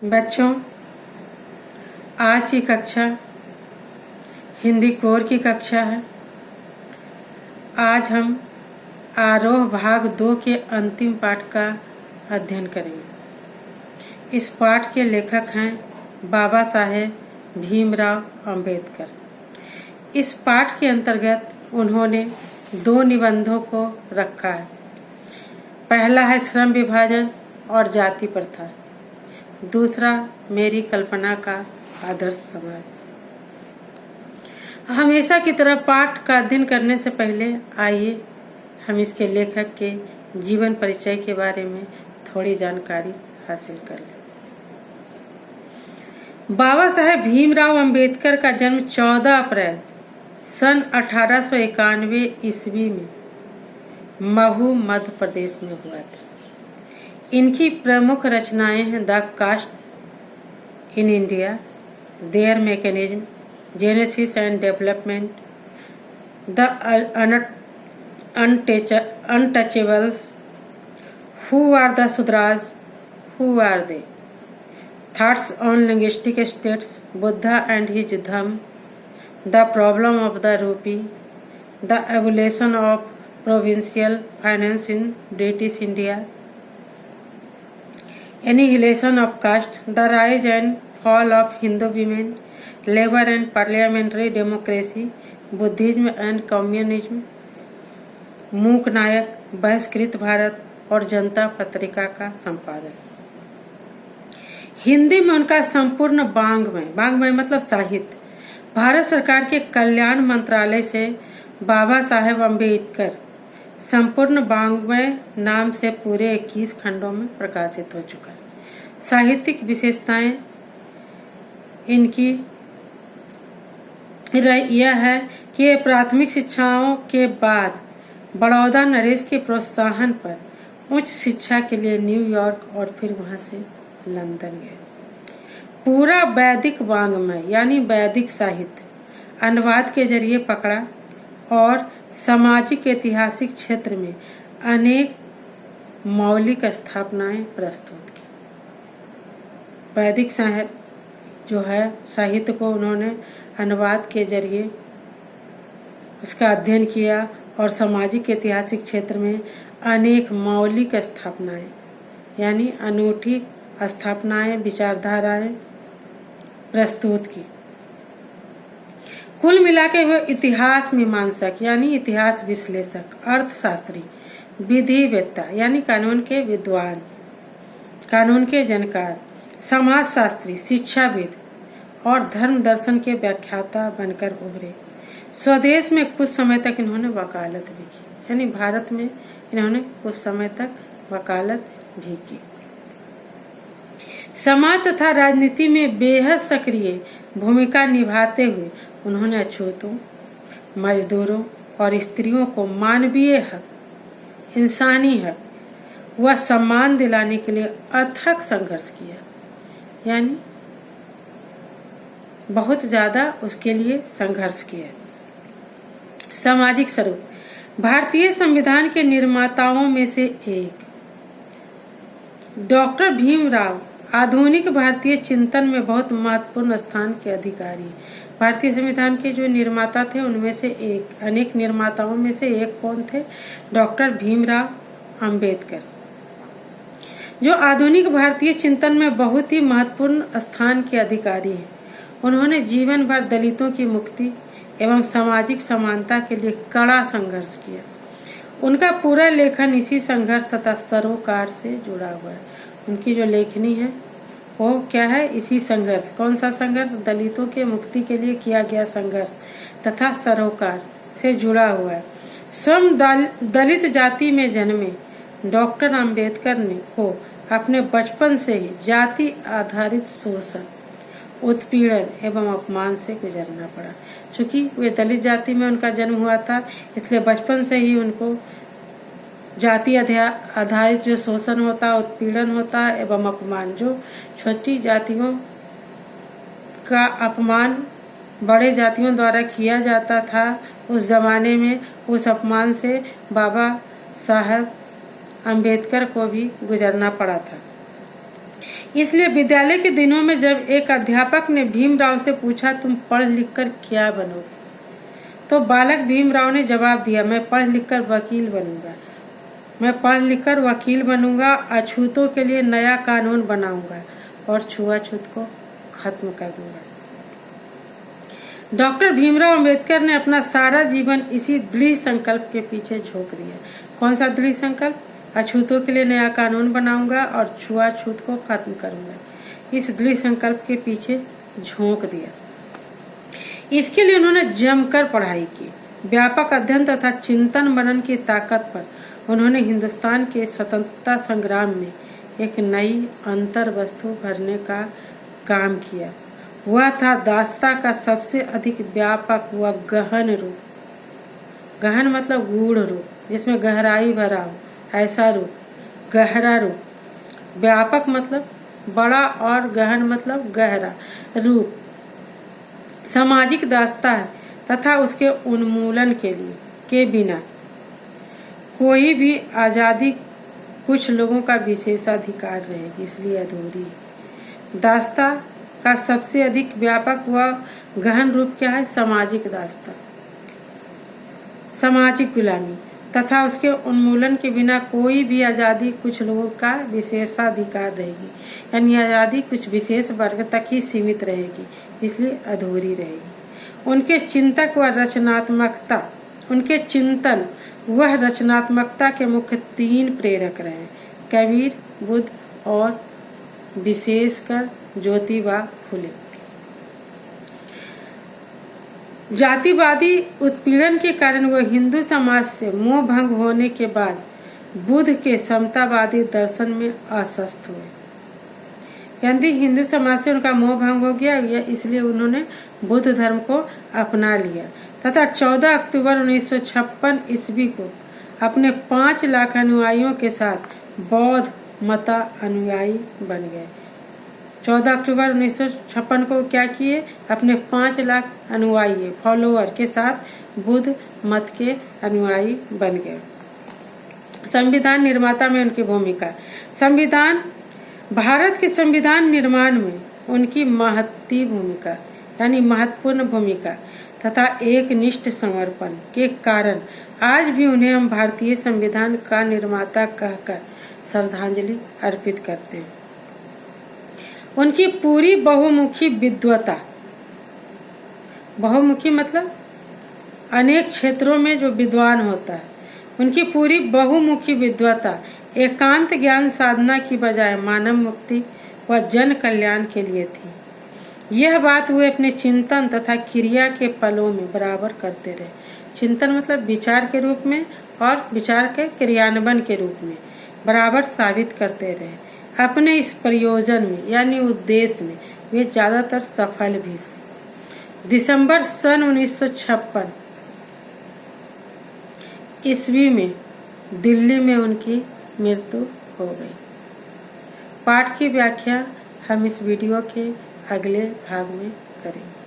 बच्चों, आज की कक्षा हिंदी कोर की कक्षा है। आज हम आरोह भाग 2 के अंतिम पाठ का अध्ययन करेंगे। इस पाठ के लेखक हैं बाबा साहेब भीमराव अंबेडकर। इस पाठ के अंतर्गत उन्होंने 2 निबंधों को रखा है। पहला है श्रम विभाजन और जाति प्रथा, दूसरा मेरी कल्पना का आदर्श समाज। हमेशा की तरह पाठ का अध्ययन करने से पहले आइए हम इसके लेखक के जीवन परिचय के बारे में थोड़ी जानकारी हासिल कर लें। बाबा साहेब भीमराव अंबेडकर का जन्म 14 अप्रैल सन 1891 ईस्वी में महू मध्य प्रदेश में हुआ था। इनकी प्रमुख रचनाएं हैं the caste in India, their mechanism, genesis and development, the untouchables, who are the Shudras, who are they, thoughts on linguistic states, Buddha and his Dhamma, the problem of the rupee, the evolution of provincial finance in British India, annihilation of caste, the rise and fall of Hindu women, labor and parliamentary democracy, Buddhism and communism, मूक नायक, बहिष्कृत भारत और जनता पत्रिका का संपादन। हिंदी में उनका संपूर्ण वाङ्मय मतलब साहित्य भारत सरकार के कल्याण मंत्रालय से बाबा साहेब अम्बेडकर संपूर्ण वाङ्मय नाम से पूरे 21 खंडों में प्रकाशित हो चुका है। साहित्यिक विशेषताएं इनकी यह है कि ये प्राथमिक शिक्षाओं के बाद बड़ौदा नरेश के प्रोत्साहन पर उच्च शिक्षा के लिए न्यूयॉर्क और फिर वहां से लंदन गए। पूरा वैदिक वाङ्मय यानी वैदिक साहित्य अनुवाद के जरिए पकड़ा और सामाजिक ऐतिहासिक क्षेत्र में अनेक मौलिक स्थापनाएं प्रस्तुत की। वैदिक जो है साहित्य को उन्होंने अनुवाद के जरिए उसका अध्ययन किया और सामाजिक ऐतिहासिक क्षेत्र में अनेक मौलिक स्थापनाएं यानी अनूठी स्थापनाएं विचारधाराएं प्रस्तुत की। कुल मिला के वह इतिहास मीमांसक यानी इतिहास विश्लेषक, अर्थशास्त्री, विधिवेत्ता यानी कानून के विद्वान, कानून के जानकार, समाजशास्त्री, शिक्षाविद और धर्म दर्शन के व्याख्याता बनकर उभरे। स्वदेश में कुछ समय तक इन्होंने वकालत भी की, यानी भारत में इन्होंने कुछ समय तक वकालत भी की। समाज तथा राजनीति में बेहद सक्रिय भूमिका निभाते हुए उन्होंने अछूतों, मजदूरों और स्त्रियों को मानवीय हक, इंसानी हक व सम्मान दिलाने के लिए अथक संघर्ष किया, यानी बहुत ज्यादा उसके लिए संघर्ष किया। सामाजिक स्वरूप भारतीय संविधान के निर्माताओं में से एक डॉक्टर भीमराव आधुनिक भारतीय चिंतन में बहुत महत्वपूर्ण स्थान के अधिकारी। भारतीय संविधान के जो निर्माता थे उनमें से एक, अनेक निर्माताओं में से एक कौन थे? डॉक्टर भीमराव अंबेडकर, जो आधुनिक भारतीय चिंतन में बहुत ही महत्वपूर्ण स्थान के अधिकारी हैं। उन्होंने जीवन भर दलितों की मुक्ति एवं सामाजिक समानता के लिए कड़ा संघर्ष किया। उनका पूरा लेखन इसी संघर्ष तथा सरोकार से जुड़ा हुआ है। उनकी जो लेखनी है वो क्या है? इसी संघर्ष। कौन सा संघर्ष? दलितों के मुक्ति के लिए किया गया संघर्ष तथा सरोकार से जुड़ा हुआ है। स्वयं दलित जाति में जन्मे डॉक्टर अंबेडकर को अपने बचपन से ही जाति आधारित शोषण, उत्पीड़न एवं अपमान से गुजरना पड़ा। चूंकि वे दलित जाति में उनका जन्म हुआ था, इसलिए बचपन से ही उनको जाति आधारित जो शोषण होता, उत्पीड़न होता एवं अपमान, जो छोटी जातियों का अपमान बड़े जातियों द्वारा किया जाता था उस जमाने में, उस अपमान से बाबा साहब अंबेडकर को भी गुजरना पड़ा था। इसलिए विद्यालय के दिनों में जब एक अध्यापक ने भीमराव से पूछा, तुम पढ़ लिख कर क्या बनोगे, तो बालक भीमराव ने जवाब दिया, मैं पढ़ लिख कर वकील बनूंगा, मैं पढ़ लिख कर वकील बनूंगा, अछूतों के लिए नया कानून बनाऊंगा और छुआछूत को खत्म कर दूंगा। डॉक्टर भीमराव अंबेडकर ने अपना सारा जीवन इसी दृढ़ संकल्प के पीछे झोंक दिया। कौन सा दृढ़ संकल्प? अछूतों के लिए नया कानून बनाऊंगा और छुआछूत को खत्म करूंगा। इस दृढ़ संकल्प के पीछे झोंक दिया। इसके लिए उन्होंने जमकर पढ़ाई की। व्यापक अध्ययन तथा चिंतन मनन की ताकत पर उन्होंने हिंदुस्तान के स्वतंत्रता संग्राम में एक नई अंतर वस्तु भरने का काम किया। वह था दास्ता का सबसे अधिक व्यापक व गहन रूप। गहन मतलब गूढ़ रूप, जिसमें गहराई भरा हो, ऐसा रूप, गहरा रूप। व्यापक मतलब बड़ा और गहन मतलब गहरा रूप सामाजिक दास्ता है तथा उसके उन्मूलन के बिना कोई भी आज़ादी कुछ लोगों का विशेषाधिकार रहेगी, इसलिए अधूरी। दास्ता का सबसे अधिक व्यापक व गहन रूप क्या है? सामाजिक दास्ता, सामाजिक गुलामी तथा उसके उन्मूलन के बिना कोई भी आज़ादी कुछ लोगों का विशेषाधिकार रहेगी, यानी आज़ादी कुछ विशेष वर्ग तक ही सीमित रहेगी, इसलिए अधूरी रहेगी। उनके चिंतक व रचनात्मकता, उनके चिंतन वह रचनात्मकता के मुख्य 3 प्रेरक रहे, कबीर, बुद्ध और विशेषकर ज्योतिबा फुले। जातिवादी उत्पीड़न के कारण वह हिंदू समाज से मोह भंग होने के बाद बुद्ध के समतावादी दर्शन में आसक्त हुए। यदि हिंदू समाज से उनका मोह भंग हो गया, इसलिए उन्होंने बुद्ध धर्म को अपना लिया तथा 14 अक्टूबर 1956 ईस्वी को अपने 5 लाख अनुयायियों के साथ बौद्ध मता अनुयायी बन गए। 14 अक्टूबर 1956 को क्या किए? अपने 5 लाख अनुयायी फॉलोअर के साथ बुद्ध मत के अनुयायी बन गए। संविधान निर्माता में उनकी भूमिका। संविधान, भारत के संविधान निर्माण में उनकी महती भूमिका, यानी महत्वपूर्ण भूमिका तथा एक निष्ठ समर्पण के कारण आज भी उन्हें हम भारतीय संविधान का निर्माता कहकर श्रद्धांजलि अर्पित करते हैं। उनकी पूरी बहुमुखी विद्वता, बहुमुखी मतलब अनेक क्षेत्रों में जो विद्वान होता है, उनकी पूरी बहुमुखी विद्वता एकांत ज्ञान साधना की बजाय मानव मुक्ति व जन कल्याण के लिए थी। यह बात वे अपने चिंतन तथा क्रिया के पलों में बराबर करते रहे। चिंतन मतलब विचार के रूप में और विचार के क्रियान्वयन के रूप में बराबर साबित करते रहे। अपने इस प्रयोजन में यानी उद्देश्य में वे ज्यादातर सफल भी हुए। दिसंबर सन 1956 ईस्वी में दिल्ली में उनकी मृत्यु हो गई। पाठ की व्याख्या हम इस वीडियो के अगले भाग में करेंगे।